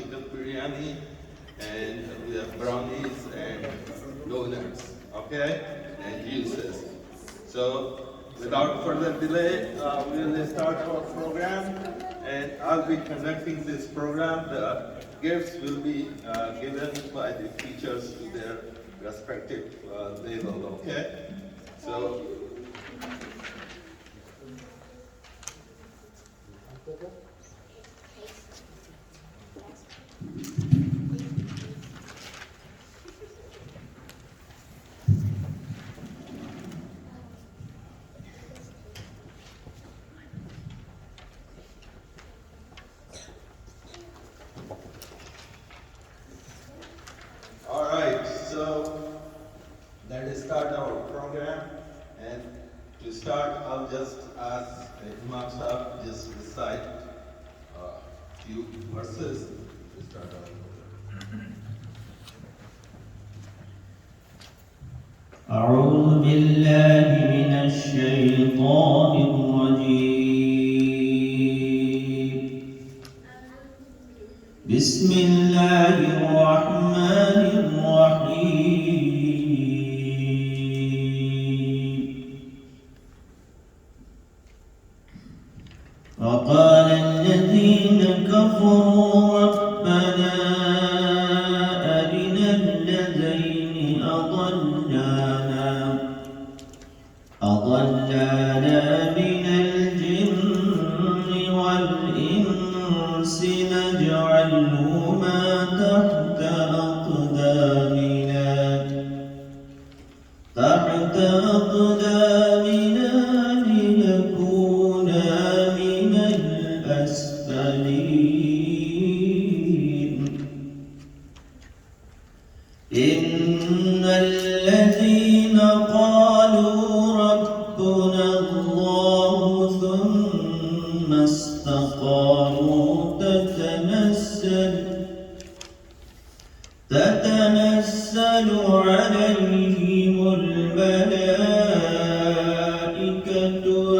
chicken biryani, and we have brownies and donuts, okay, and juices. So without further delay, we will start our program, and I'll be conducting this program. The gifts will be given by the teachers to their respective level, okay? So. All right, so let us start our program. And to start, I'll just ask Imam Sahib just recite a few verses to start our program. أعوذ بالله من الشيطان الرجيم بسم الله الرحمن الرحيم وقال الذين كفروا ربنا أرنا الذين أضلانا من الجن والإنس نجعلهما تحت أقدامنا لنكونا من الأسفلين إن الذين قالوا ربنا الله ثم استقاموا تتنزل عليهم الملائكة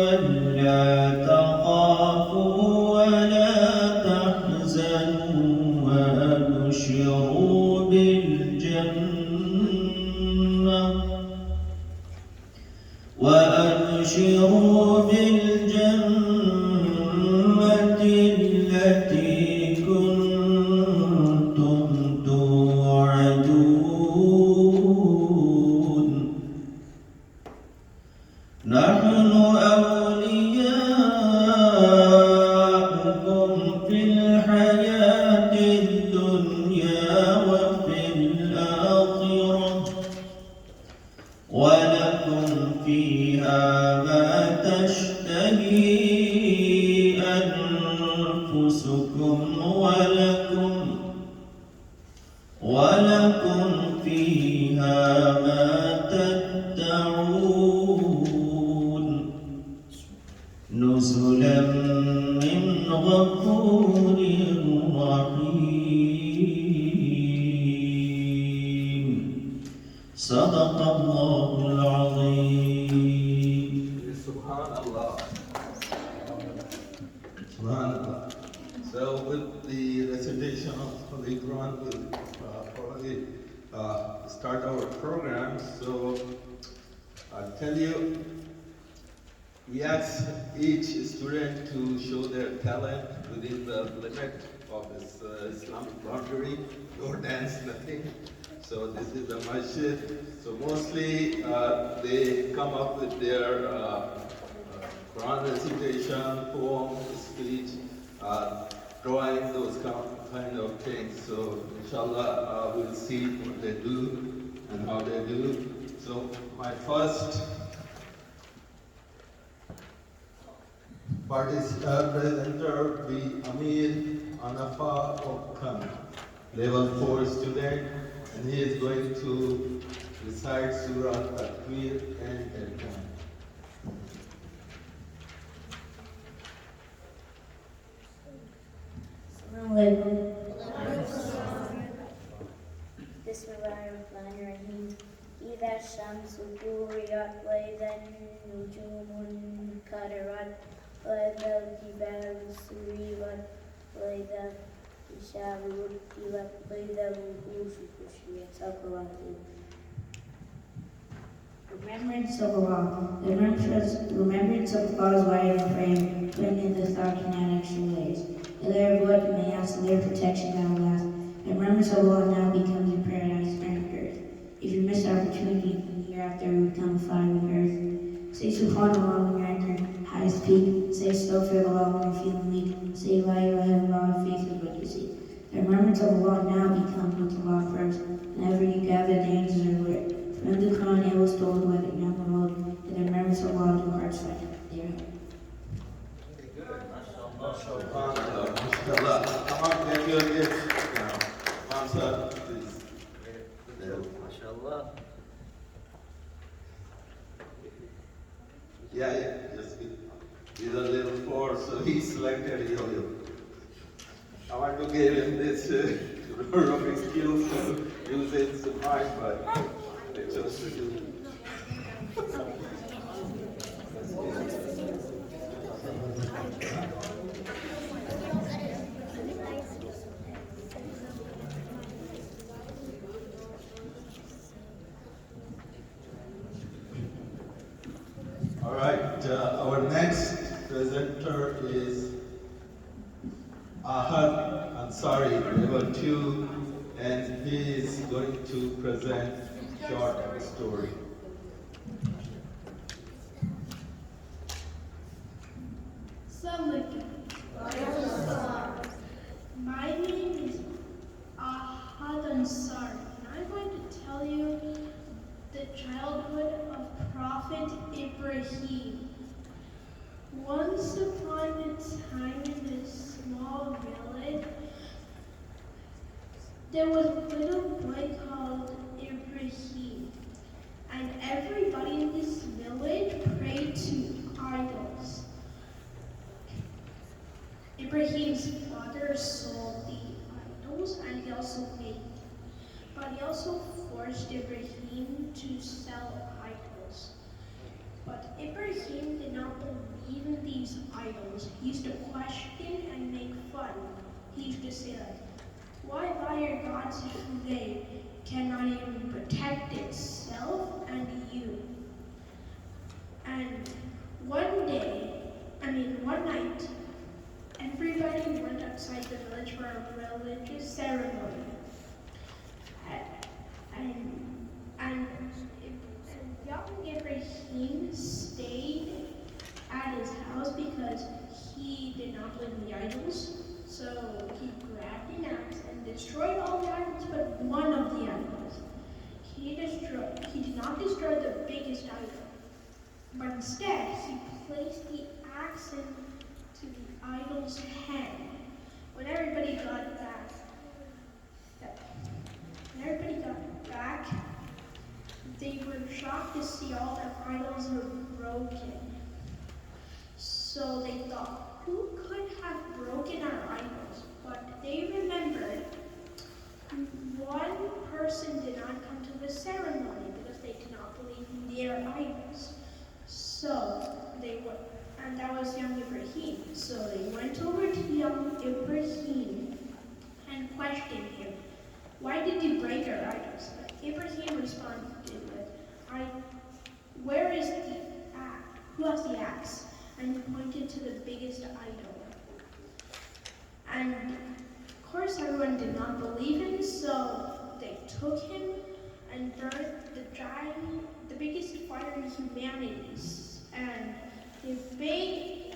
ألا تخافوا ولا تحزنوا وأبشروا بالجنة التي كنتم توعدون نحن أولياؤكم في الحياة الدنيا وفي الآخرة ولكم فيها ما تشتهي أنفسكم ولكم فيها ما تدعون نزلا من غفور رحيم صدق الله العظيم. Subhanallah. Subhanallah. So with the recitation of Holy Quran, we'll probably start our program. So I'll tell you, we ask each student to show their talent within the limit of this Islamic boundary. No dance, nothing. So this is a masjid. So mostly they come up with their Quran recitation, poem, speech, drawing, those kind of things. So inshallah we'll see what they do and how they do. So my first presenter will be Amir Anafa Okan, level 4 student, and he is going to recite Surah Takwir and Al-Quran. Assalamualaikum. Bismillahirrahmanirrahim. إذا الشمس كورت وإذا النجوم انكدرت وإذا الجبال سيرت وإذا الشعب رتبت بين الوحوش خشية تقوى. Remembrance of Allah. The remembrance of Allah is wider than praying, putting in the thought in extra ways. The layer of what may ask the layer of protection that will last. The remembrance of Allah now becomes a paradise on earth. If you miss the opportunity, hereafter it will become a fire on earth. Say Subhanallah when you're at your highest peak. Say Astaghfirullah when you're feeling weak. Say La ilaha illallah, faith is what you see. The remembrance of Allah now becomes with Allah first. Whenever you gather the angels are lit. From the Quran it was told whether young or old, that the remembrance of Allah do hearts fight. SubhanAllah, mashallah. Come on, get your gifts now. Come on, sir, please. MashaAllah. Yeah, just he's a little four, so he selected yo-yo. I want to give him this rowing skills to use it surprise, but they chose to do. All right, our next presenter is Ahad Ansari, level 2, and he is going to present short story. Assalamualaikum. My name is Ahad Ansari, and I'm going to tell you the childhood of Prophet Ibrahim. Once upon a time in this small village, there was a little boy called Ibrahim, and everybody in this village prayed to idols. Ibrahim's father sold the idols and he also made them. But he also forced Ibrahim to sell idols. But Ibrahim did not believe in these idols. He used to question and make fun. He used to say like, why buy your gods if they cannot even protect itself and you? And one night, everybody went outside the village for a religious ceremony. And young Ibrahim stayed at his house because he did not believe in the idols. So he grabbed an axe and destroyed all the idols but one of the idols. He did not destroy the biggest idol, but instead he placed the axe into the idol's head. When everybody got back, they were shocked to see all the idols were broken. So they thought, who could have broken our idols? But they remembered one person did not come to the ceremony because they did not believe in their idols. And that was young Ibrahim. So they went over to young Ibrahim and questioned him, why did you break our idols? But Ibrahim responded with, where is the axe? Who has the axe? And he pointed to the biggest idol. And of course everyone did not believe him, so they took him and burned the biggest fire in humanity. And they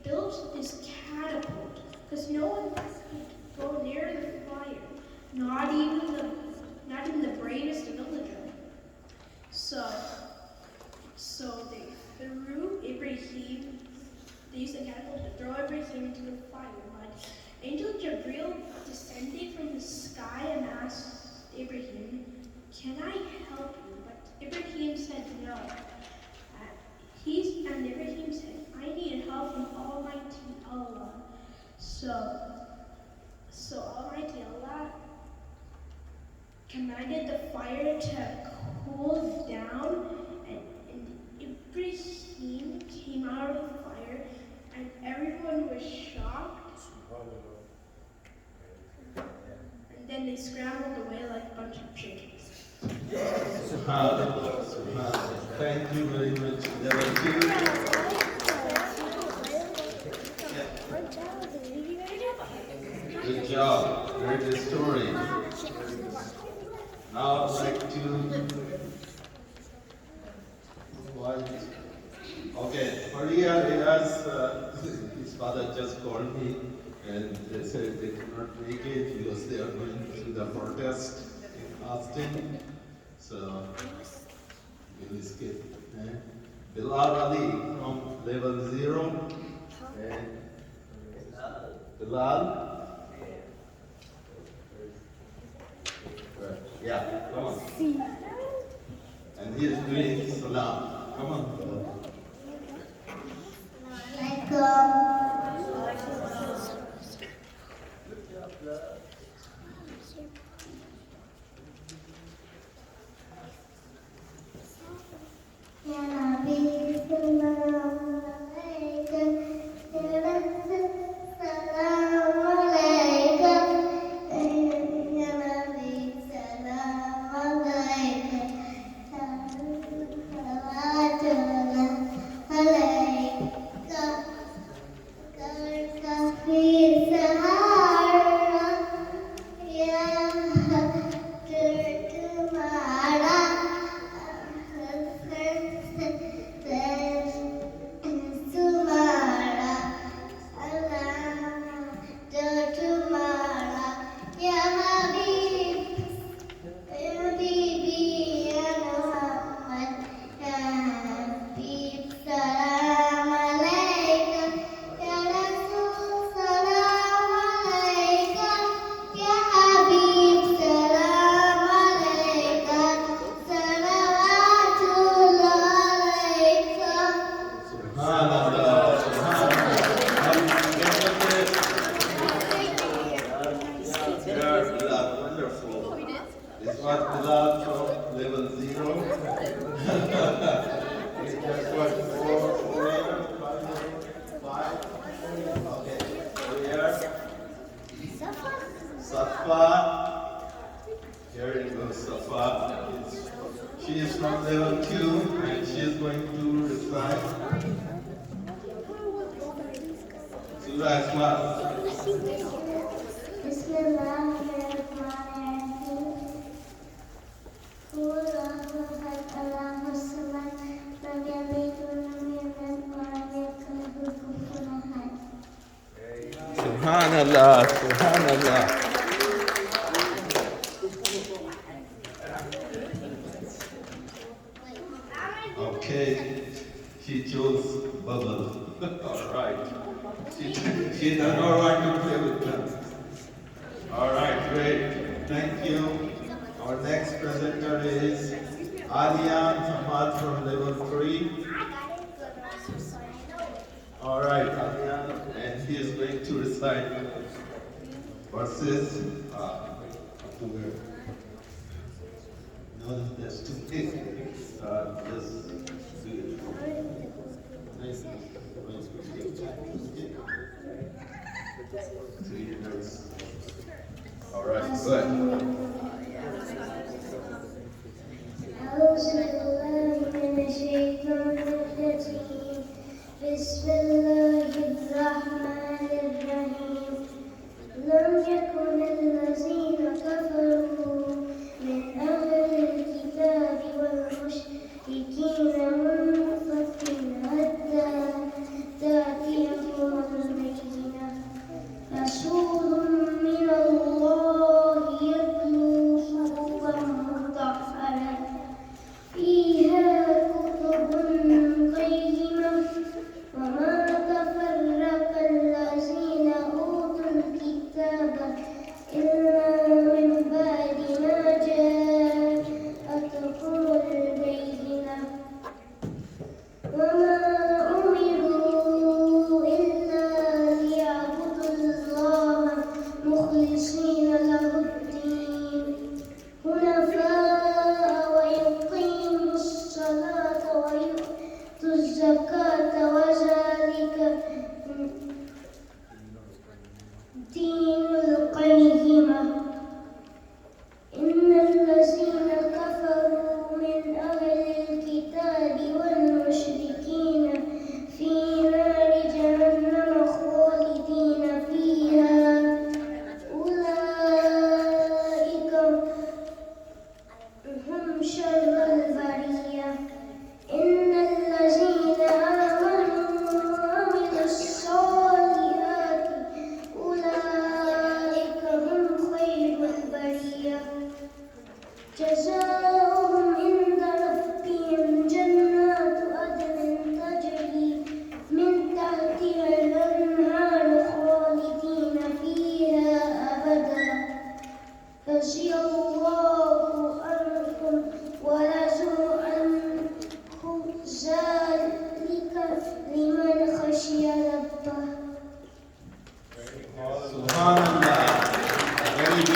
built this catapult because no one could go near the fire, not even the bravest villager. So they threw Ibrahim. They used the catapult to throw Ibrahim into the fire. But Angel Gabriel descended from the sky and asked Ibrahim, "Can I help you?" But Ibrahim said no. And Ibrahim said, "I need help from Almighty Allah." So Almighty Allah commanded the fire to cool down, and Ibrahim came out of the fire, and everyone was shocked. they scrambled away like a bunch of chickens. Subhanallah, subhanallah. Thank you very much. Level 2. Good job. Great story. Now I'd like to. Okay, Maria his father just called me and they said they could not make it because they are going through the protest in Austin. So we'll escape. Bilal Ali from level 0 and Bilal. Yeah, come on. And he is doing salam. Come on. This was Bilal from level 0. It's just what, 5. Okay, so here. Safa. Here you go, Safa. She is from level 2 and she is going to recite Surah Ikhlas. Subhanallah, Subhanallah. Okay, she chose bubble. All right. She does not want to play with them. All right, great. Thank you. Our next presenter is Alian Samad from level 3. All right, Alian, and he is going to recite verses up to where? No, that's too big. Just do it. Nice. 3 minutes. All right, good. بسم الله الرحمن الرحيم لم يكن الذين كفروا من أهل الكتاب والمشركين منفكين حتى تأتيهم البينة رسول من الله يتلو صحفا مطهرة فيها كتب قيمة وما تفرق الذين أوتوا الكتاب إلا من بعد ما جاءتهم البينة وما أمروا إلا ليعبدوا الله مخلصين له الدين حنفاء ويقيموا الصلاة ويؤتوا الزكاة وذلك دين القيمة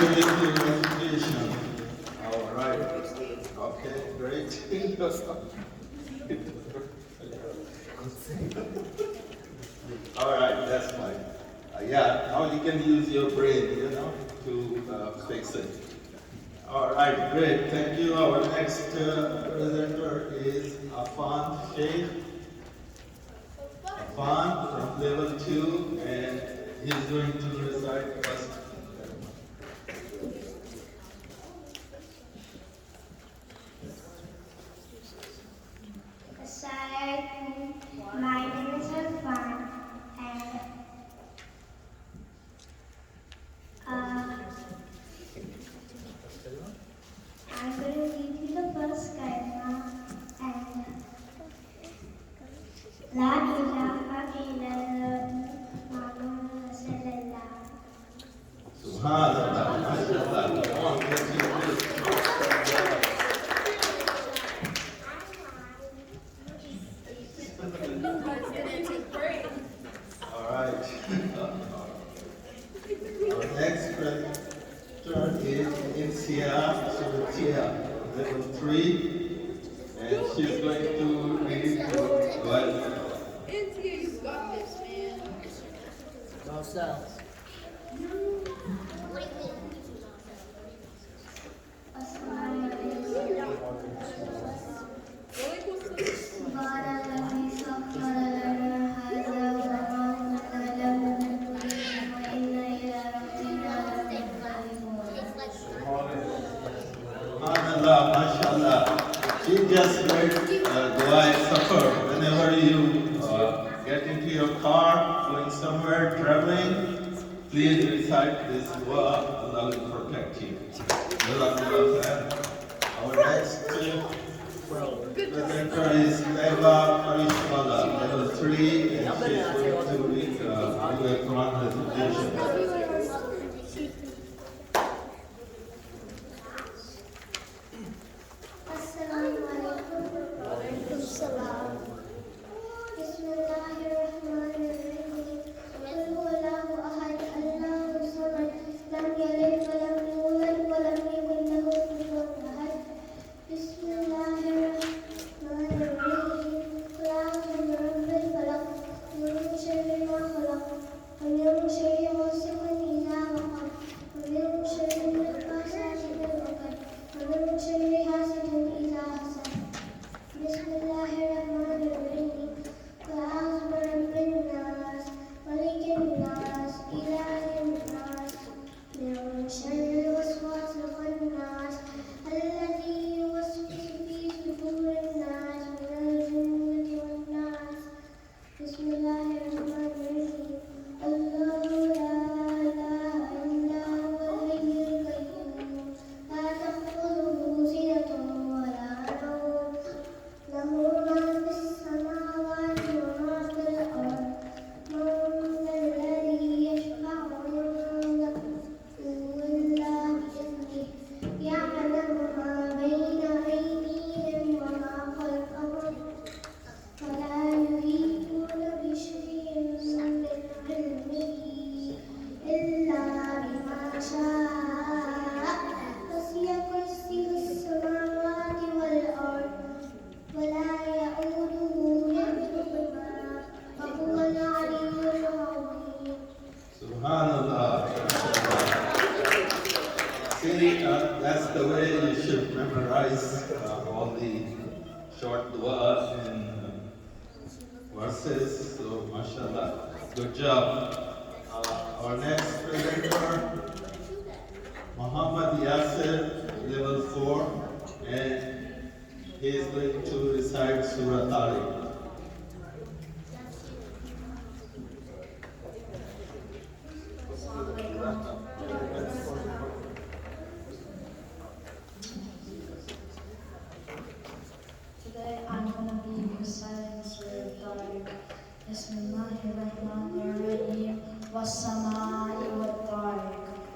with your recitation? All right. Okay, great. All right, that's fine. Yeah, now you can use your brain, to fix it. All right, great. Thank you. Our next presenter is Afan Sheikh. Afan from level 2, and he's going to recite first. Assalamualaikum. My name is Irfan, and I'm going to read you the first kalma, and La ilaha illallah Muhammadur Rasulullah. Subhanallah, mashallah. Come on, let's do this. All right. Our next presenter is Insia Subatia, level 3, and she's going to read the Bible. India, you got this, man. Go south. Subhanallah, mashallah. She just read Dua Safar. Whenever you get into your car, going somewhere, traveling, please recite this dua. Allah will protect you. Jazakallah khair. Our next presenter is Leva Farishwala, level 3, and she's going to read the Quran recitation. Assalamualaikum. Waalaikumsalam. Bismillahirrahmanirrahim. Qul huwallahu ahad, Allahu samad, lam yalid wa lam yulad wa lam yakul lahu kufuwan ahad. Bismillahirrahmanirrahim. Qul a'udzu birabbil falaq, min sharri ma khalaq, wa min sharri ghasiqin idha waqab, wa min sharri naffathati fil 'uqad, wa min sharri hasidin idha hasad. Bismillahirrahmanirrahim. Qul a'udzu birabbin nas, malikin nas, ilahin nas, min sharri waswasil khannas, alladhi yuwaswisu fi sudurin nas, minal jinnati wan nas. Bismillahirrahmanirrahim. Allahu la ilaha illa huwal hayyul qayyum, la ta'khudhuhu sinatun wa la nawm, lahu ma fis samawati wa ma fil ard. Man dhal ladhi yashfa'u 'indahu illa bi'idhnihi, ya'lamu ma bayna aydihim wa ma khalfahum, wa la yuhituna bi shay'in min 'ilmihi illa bima sha'a. Wasi'a kursiyyuhu as-samawati wal ard, wa la ya'uduhu hifdhuhuma, wa huwa al-'aliyyul 'azim. Subhanallah. See, that's the way you should memorize all the short du'as and verses. So, mashallah, good job. Our next presenter, Muhammad Yasir, level 4, and he is going to recite Surah Tariq. Today I'm going to be reciting Surah Tariq. Bismillahirrahmanirrahim. Was-samaa'i wat-tariq.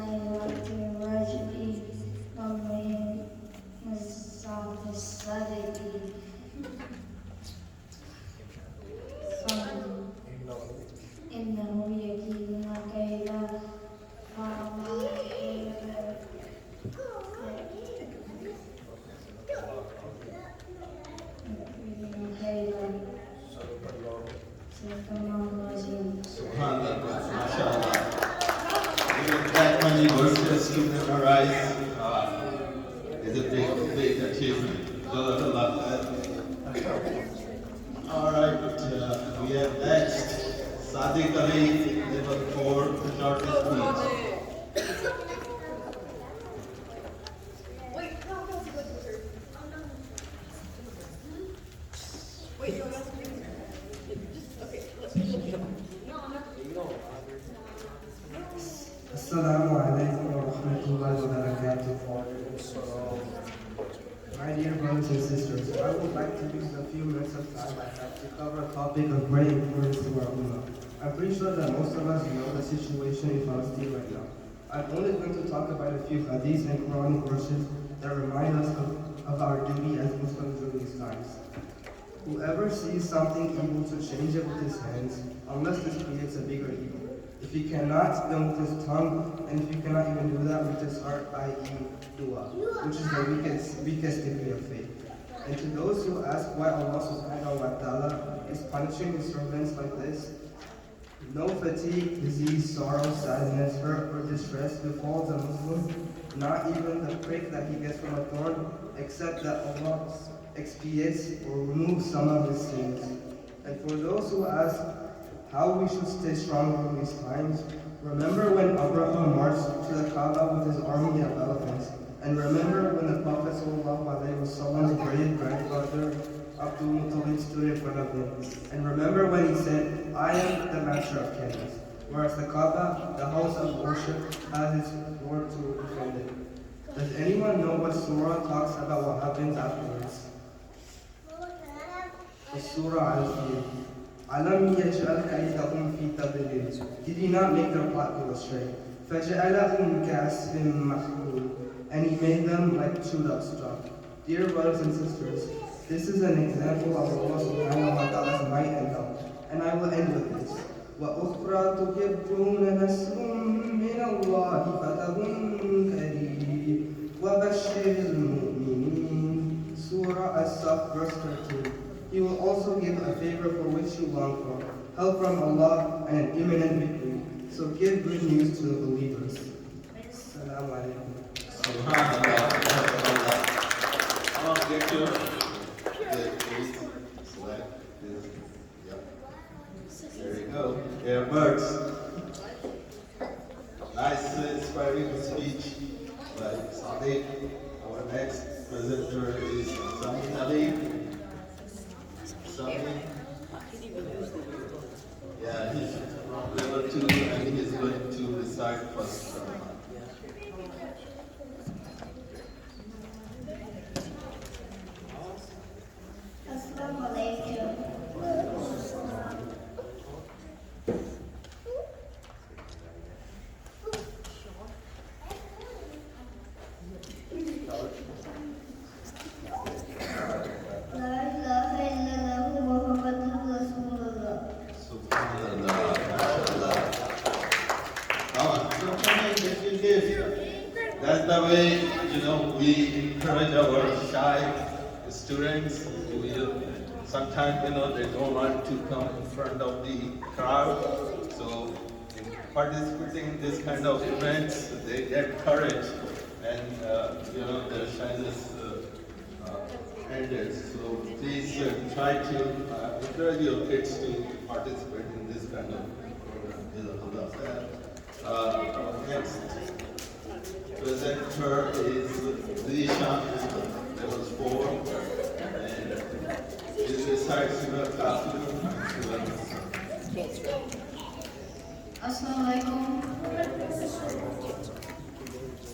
الرجل ضمن الصعب الصدق إنه يكيدنا كيدا Subhanallah, mashallah. Even that many verses to memorize is a big achievement. Jazakallah khair. All right, we have next Sadiq Ali, level 4, the shortest speech. Wait, no, no, good. Wait, no, that's me. Just, okay, let's Assalamu alaikum wa rahmatullahi wa barakatuh. My dear brothers and sisters, I would like to use the few minutes of time I have to cover a topic of great importance to our ummah. I'm pretty sure that most of us know the situation in Palestine right now. I'm only going to talk about a few hadiths and Quranic verses that remind us of our duty as Muslims during these times. Whoever sees something evil to change it with his hands, unless this creates a bigger evil. If he cannot, then with his tongue, and if he cannot even do that with his heart, i.e. dua, which is the weakest degree of faith. And to those who ask why Allah subhanahu wa ta'ala is punishing his servants like this, no fatigue, disease, sorrow, sadness, hurt, or distress befalls a Muslim, not even the prick that he gets from a thorn, except that Allah expiates or removes some of his sins. And for those who ask how we should stay strong during these times, remember when Abraham marched to the Kaaba with his army of elephants, and remember when the Prophet ﷺ's great grandfather Abdul Muttalib stood in front of him, and remember when he said, I am the master of camels, whereas the Kaaba, the house of worship, has its Lord to defend it. Does anyone know what surah talks about what happens afterwards? The surah Al-Fil. Alam yaj'al kaydahum fi tadlil. Did he not make their plot go astray? Faj'alahum ka'asfin mahmul. And he made them like chewed up straw. Dear brothers and sisters, this is an example of Allah subhanahu wa ta'ala's might and help. And I will end with this. وَأُخْرَى تُحِبُّونَ نَصْرٌ مِّنَ اللَّهِ فَتَهٌ كَرِيمٌ وَبَشِّرِ الْمُؤْمِنِينَ Surah As-Saf, verse 13. He will also give a favor for which you long for, help from Allah and an imminent victory. So give good news to the believers. Assalamu alaikum. Subhanallah. I want to get your please select this. Yep. There you go. Yeah, birds. Nice, inspiring speech by Sadiq. Our next presenter is Sami Ali. Yeah, he's from level 2 and he is going to recite first. Assalamu alaikum. That's the way, we encourage our shy students. Sometimes, they don't want to come in front of the crowd. So, in participating in this kind of events, they get courage and, their shyness ended. So, please try to encourage your kids to participate in this kind of program. Our next presenter is Zishan, level 4, and he recites Surah Kafirun and Surah Nisa. Assalamu alaikum.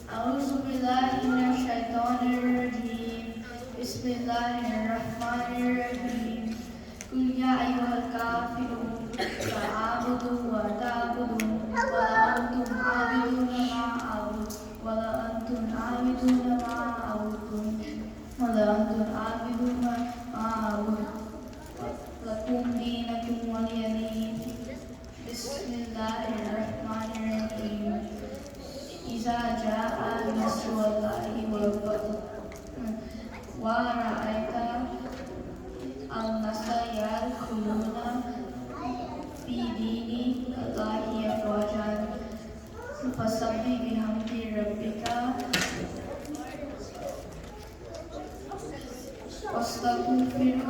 A'udhu billahi minash shaitanir rajim. Bismillahir rahmanir rahim. Qul ya ayyuhal kafirun la a'budu wa ta'budun wa la antum 'abiduna ma a'budu. جاء نصر الله والفتح ورأيت الناس يدخلون في دين الله أفواجا فسبح بحمد ربك واستغفره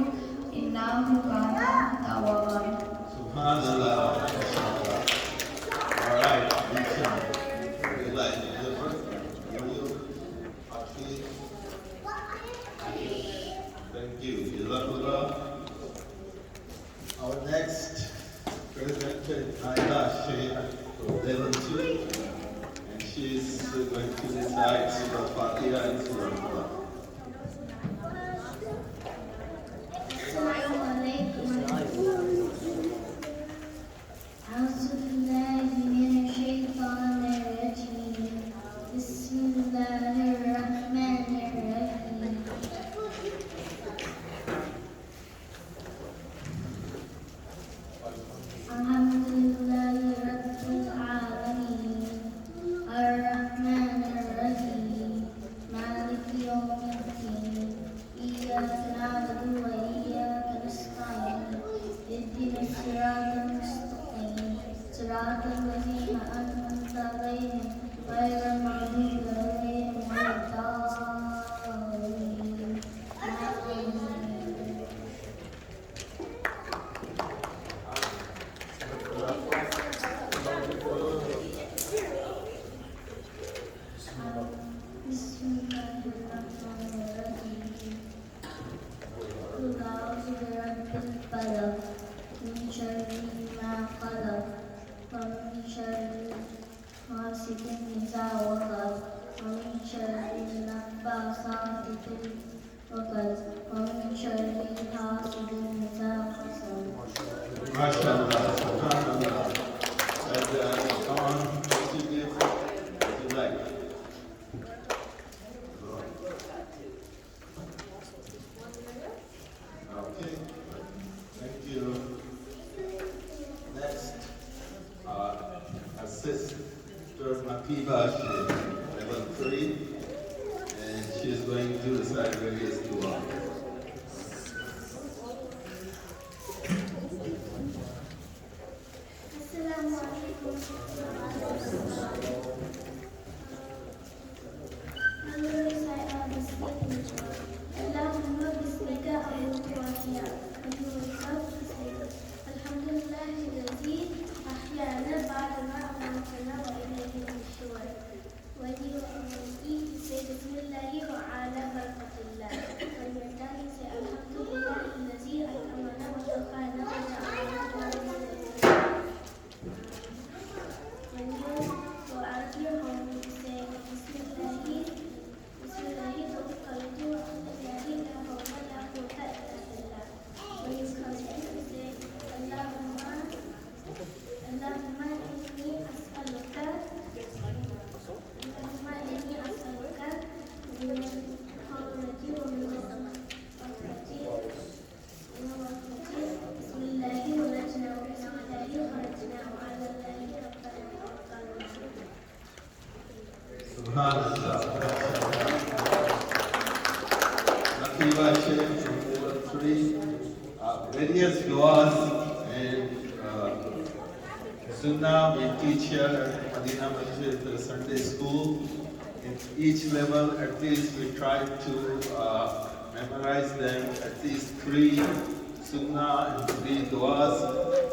إنه كان توابا. Subhanallah. All right. You like it? Thank you. Jazakallah. Our next presented Naila Sheikh, level 2, and she is going to recite Surah Fatiha and Surah Al-Baqarah. Assalamu alaikum. أعوذ بالله من الشيطان الرجيم. بسم الله الرحمن الرحيم. الحمد لله رب العالمين الرحمن الرحيم مالك يوم الدين إياك نعبد وإياك نستعين اهدنا الصراط المستقيم صراط الذين أنعمت عليهم غير المغضوب عليهم ولا الضالين آمين. بسم الله الرحمن الرحيم. قل أعوذ برب الفلق من شر ما خلق ومن شر غاسق إذا وقب ومن شر النفاثات في العقد ومن شر حاسد إذا حسد. MashaAllah. Subhanallah. And come on, what you give, what you like. Okay, thank you. Next, Sister Nakiba, level 3, and she is going to recite various dua. Assalamu alaikum. I'm going to recite all the statements. Allahumma bismika amrutu wahya. Alhamdulillah alladhi ahyana ba'da ma amatana wa ilayhi nushur. When you eat, say Bismillah wa ala barakatillah. When you're done, say Alhamdulillah alladhi at'amana wa saqana wa ja'alana when you go out of your home, you say Bismillahi, Bismillahi tawakkaltu wa Allahi la hawla la quwwata illa billah. When you come in, you say Allahumma inni as'aluka min al-hawlati wa min al-quwwati Bismillahi walajna wa bismillahi kharajna wa ala Allahi rabbana tawakkalna. Subhanallah. Nakiba Sheikh from level 3, various duas and Sunnah we teach here at Madinah Masid Sunday School. In each level, at least we try to memorize them, at least 3 Sunnah and 3 duas.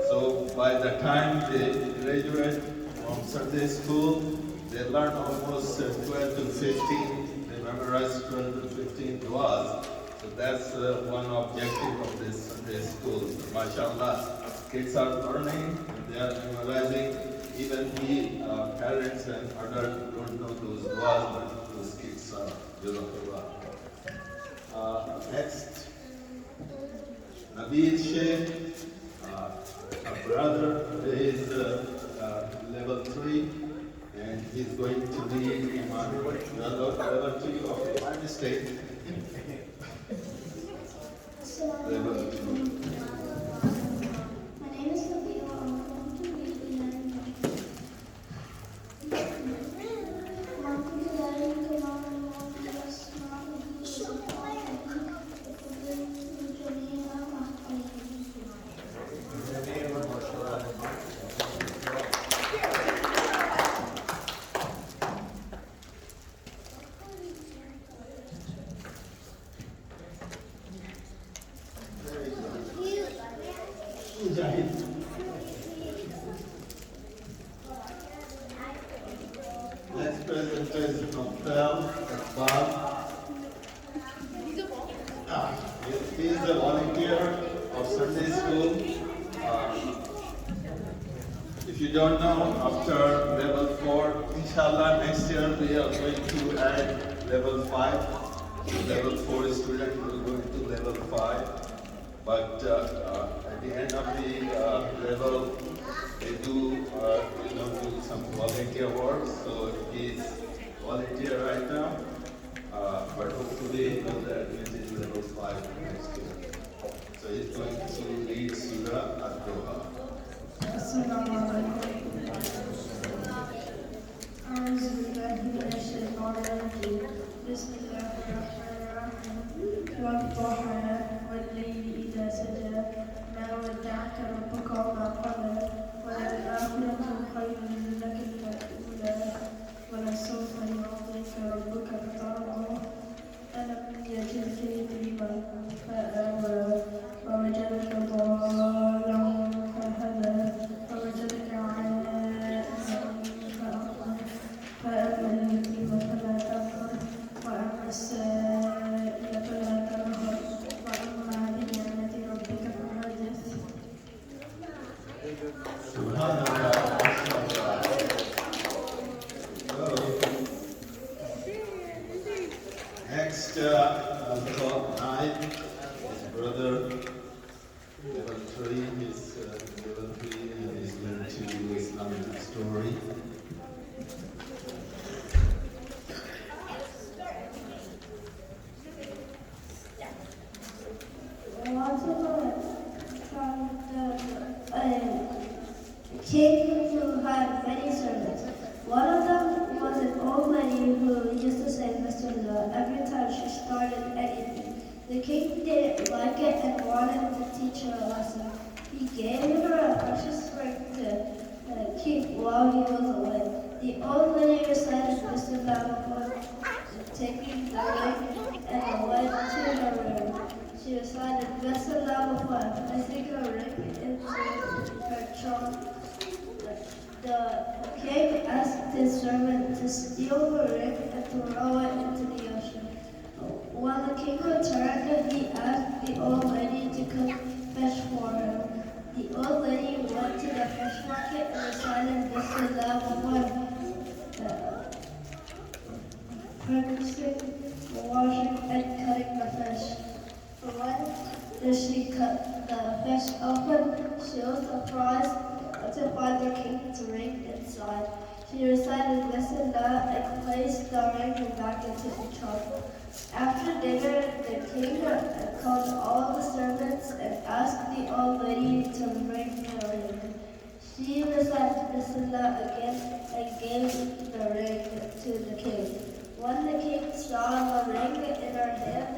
So by the time they graduate from Sunday School, they learn almost 12 to 15. They memorize 12 to 15 duas. So that's one objective of this Sunday school. So, MashaAllah, kids are learning, and they are memorizing. Even we, parents and others, don't know those duas, but those kids are Jazakallah. Next, Nabil Sheikh, a brother, is level 3. And he's going to lead Iman level 3 of Iman State. Level 2. My name is Sophia. I'm going to read the Faisal, Iqbal. He is the volunteer of Sunday school. If you don't know, after level 4, inshallah, next year we are going to add level 5. So level 4 student will go into level 5. But at the end of the level, they do, do some volunteer work. So he's volunteer right now. But hopefully he will admit in level 5 next year. So he's going to read Surah Al-Doha. Assalamu alaikum. أعوذ بالله من الشيطان الرجيم. بسم الله الرحمن الرحيم. والضحى والليل إذا سجى ما ودعك ربك وما قلى وللآخرة خير لك من الأولى ولسوف يعطيك ربك فترضى ألم يجدك يتيما فآوى ووجدك ضالا فهدى ووجدك عائلا فأغنى فأما اليتيم فلا تقهر وأما السائل فلا تنهر وأما بنعمة ربك فحدث. Next, level 9, his brother, level 3, he's level 3 and he's going to do Islamic story. Once upon a king who had many servants. One of them was an old lady who used to say Bismillah every time she started anything. The king didn't like it and wanted to teach her a lesson. He gave her a precious ring to keep while he was away. The old lady recited Bismillah before taking the ring and went to her room. She recited Bismillah before placing her ring into her trunk. The king asked his servant to steal the ring and throw it into the ocean. When the king returned, he asked the old lady to cook fish for him. The old lady went to the fish market and recited Bismillah before purchasing, washing, and cutting the fish. When she cut the fish open, she was surprised to find the king's ring inside. She recited Bismillah and placed the ring back into the trunk. After dinner, the king called all the servants and asked the old lady to bring the ring. She recited Bismillah again and gave the ring to the king. When the king saw the ring in her hand,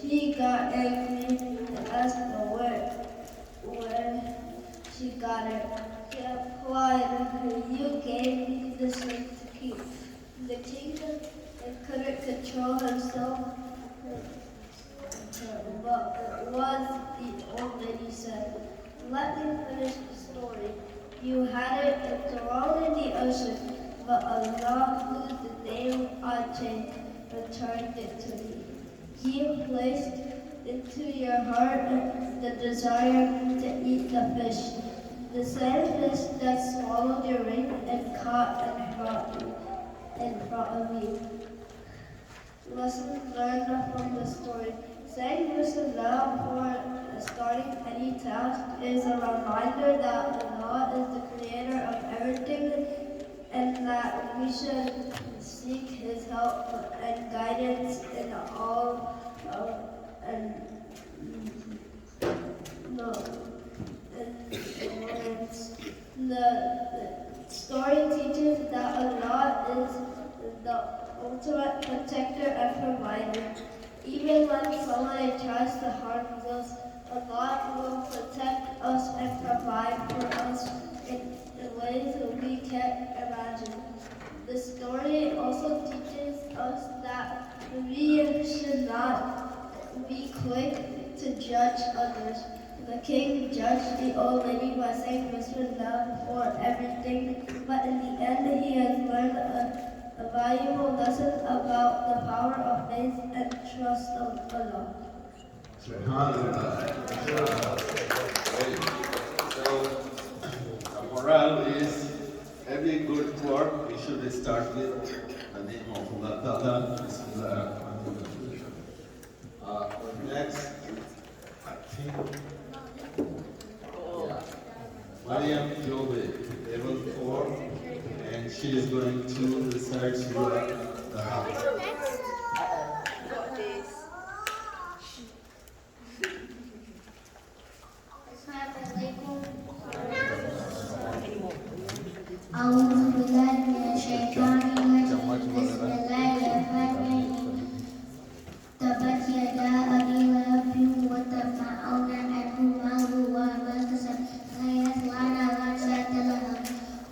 he got angry and asked her where she got it. She replied, "You gave me this ring to keep." The king couldn't control himself, but was the old lady said, "Let me finish the story. You had it thrown in the ocean, but Allah, whose name I changed, returned it to me. He placed into your heart the desire to eat the fish, the same fish that swallowed your ring and caught in front of me." Lessons learned from the story. Saying Bismillah before starting any task is a reminder that Allah is the creator of everything and that we should seek His help and guidance in all and the story teaches that Allah is the ultimate protector and provider. Even when somebody tries to harm us, Allah will protect us and provide for us in ways that we can't imagine. The story also teaches us that we should not be quick to judge others. The king judged the old lady by saying Bismillah for everything, but in the end he has learned a valuable lesson about the power of faith and trust of Allah. SubhanAllah. Great. So, the morale is every good work we should start with the name of Allah Ta'ala. Bismillah. Next, I think Mariam Jobe, level 4, and she is going to recite Surah the house. أعوذ بالله من الشيطان الرجيم بسم الله الرحمن الرحيم تبت يدا أبي لهب وتب ما أغنى عنه ماله وما كسب سيصلى نارا ذات لهب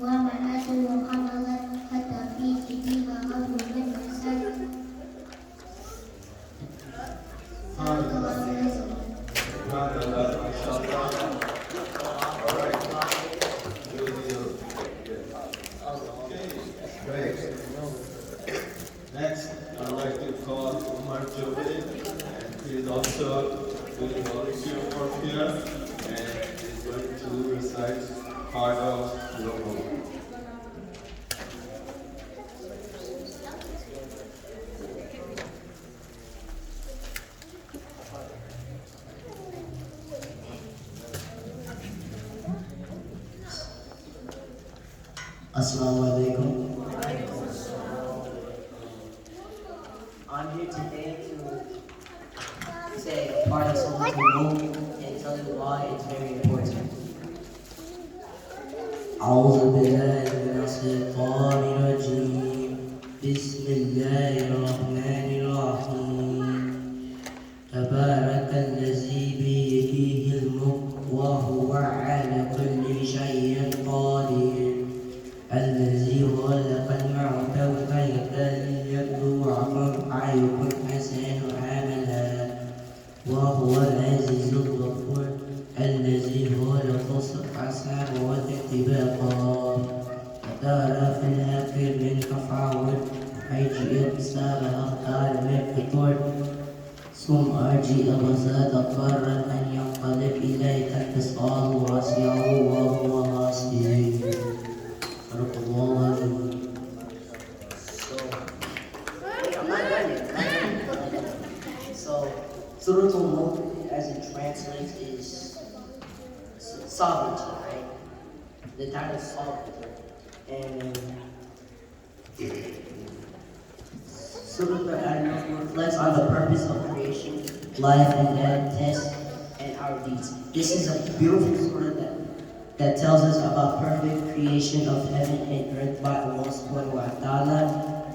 وامرأته حملت حتى في جيدها حبل من مسد صدق الله العظيم. SubhanAllah, mashallah. All right. Great. Next, I'd like to call Umar Jobe, and he is also doing volunteer work here, and he's going to recite part of Yoga. Assalamu alaikum. I'm here today to say a part of Surah Al-Mulk and tell you why it's very important. أعوذ بالله من الشيطان الرجيم بسم الله الرحمن الرحيم تبارك الذي بيده الملك وهو على كل شيء قدير الذي خلق الموت والحياة ليبلوكم أيكم أحسن عملا وهو العزيز الغفور الذي خلق سبع سماوات طباقا وترى في الآخر من تفاوت أجئ سابها اختار من فطور ثم أرجئ وزاد قرا أن ينقلب إليك تسأل واسعه وهو غاسل. So, Surah Al-Mulk, as it translates, is sovereignty, right? The title is sovereignty. And Surah Al-Mulk reflects on the purpose of creation, life and death, tests, and our deeds. This is a beautiful surah that tells us about perfect creation of heaven and earth by Allah subhanahu wa ta'ala.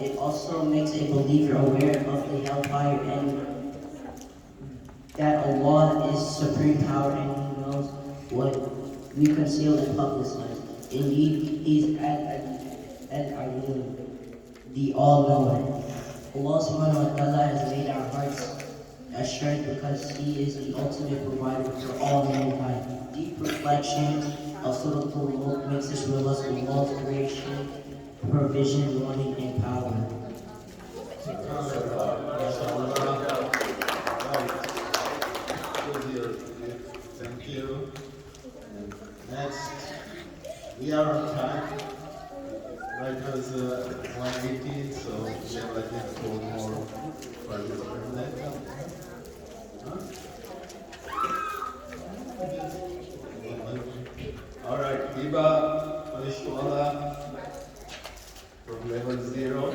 It also makes a believer aware of the hellfire and that Allah is supreme power and He knows what we conceal and publicize. Indeed, He is Al-Alim, the All-Knower. Allah subhanahu wa ta'ala has made our hearts assured because He is the ultimate provider for all mankind. Deep reflection of Surah Al-Mulk makes us realize Allah's creation, provision, warning, and power. Thank you. Next, we are on time. Right now it's 1:18, so we have, I think, 4 more participants. All right, Iba Panishwala from level 0.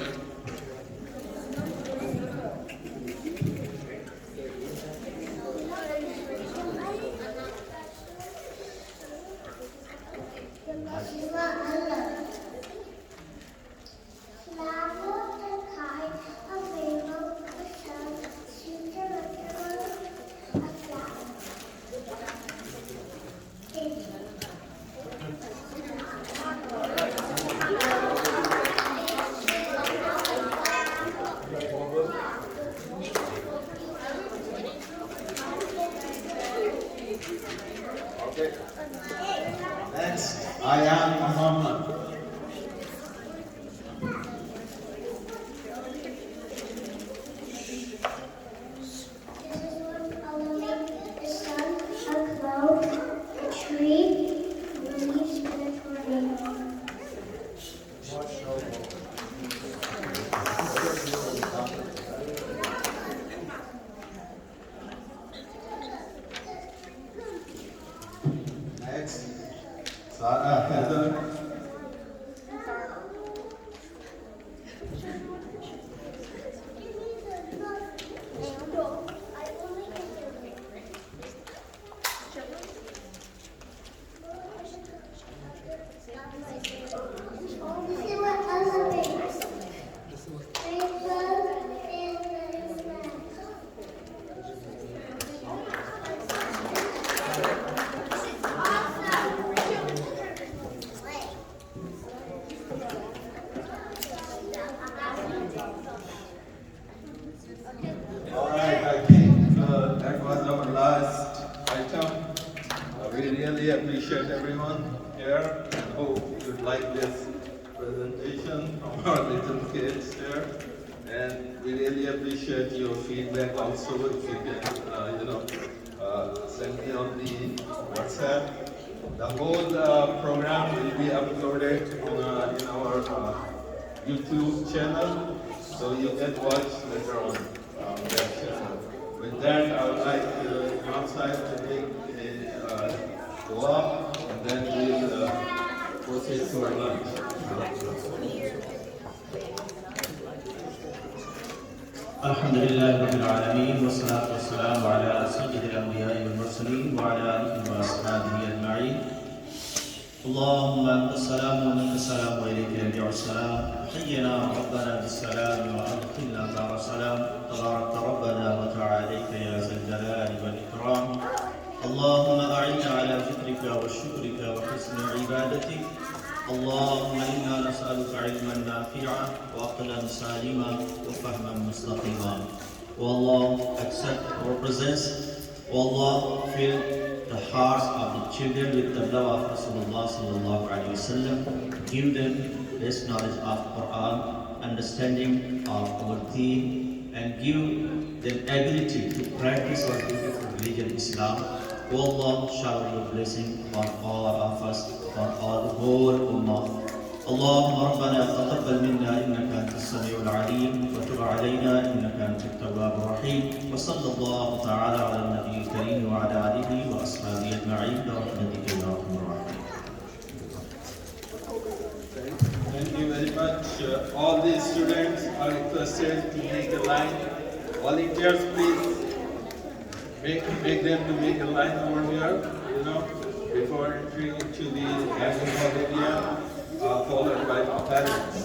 All right, I think that was our last item. We really appreciate everyone here and hope you like this presentation from our little kids here. And we really appreciate your feedback also. If you can, send me on the WhatsApp. The whole program will be uploaded in our YouTube channel, so you can watch later on that channel. With that, I would like Imam Sahib to make a dua, and then we'll proceed to our lunch. الحمد لله رب العالمين والصلاة والسلام على سيد الأنبياء والمرسلين وعلى آله وأصحابه أجمعين. اللهم أنت السلام ومنك السلام وإليك يرجع السلام. حينا ربنا بالسلام وأدخلنا دار السلام. تبارك ربنا وتعاليك يا ذا الجلال والإكرام. اللهم أعنا على ذكرك وشكرك وحسن عبادتك. اللهم إنا نسألك علما نافعا وعقلا سالما وفهما مستقيما. O Allah, accept our presence. O Allah, fill the hearts of the children with the love of Rasulullah sallallahu alaihi wasallam. Give them this knowledge of Quran, understanding of our deen, and give them ability to practice our beautiful religion Islam. O Allah, shower your blessing on all of us, on all the whole Ummah. اللهم ربنا تقبل منا انك انت السميع العليم وتب علينا انك انت التواب الرحيم وصلى الله تعالى على النبي الكريم وعلى اله واصحابه اجمعين برحمتك يا ارحم الراحمين. Thank you very much. All the students are requested to make a line. Volunteers, please make them to make a line over here, before entering into the dining hall area, followed by the parents.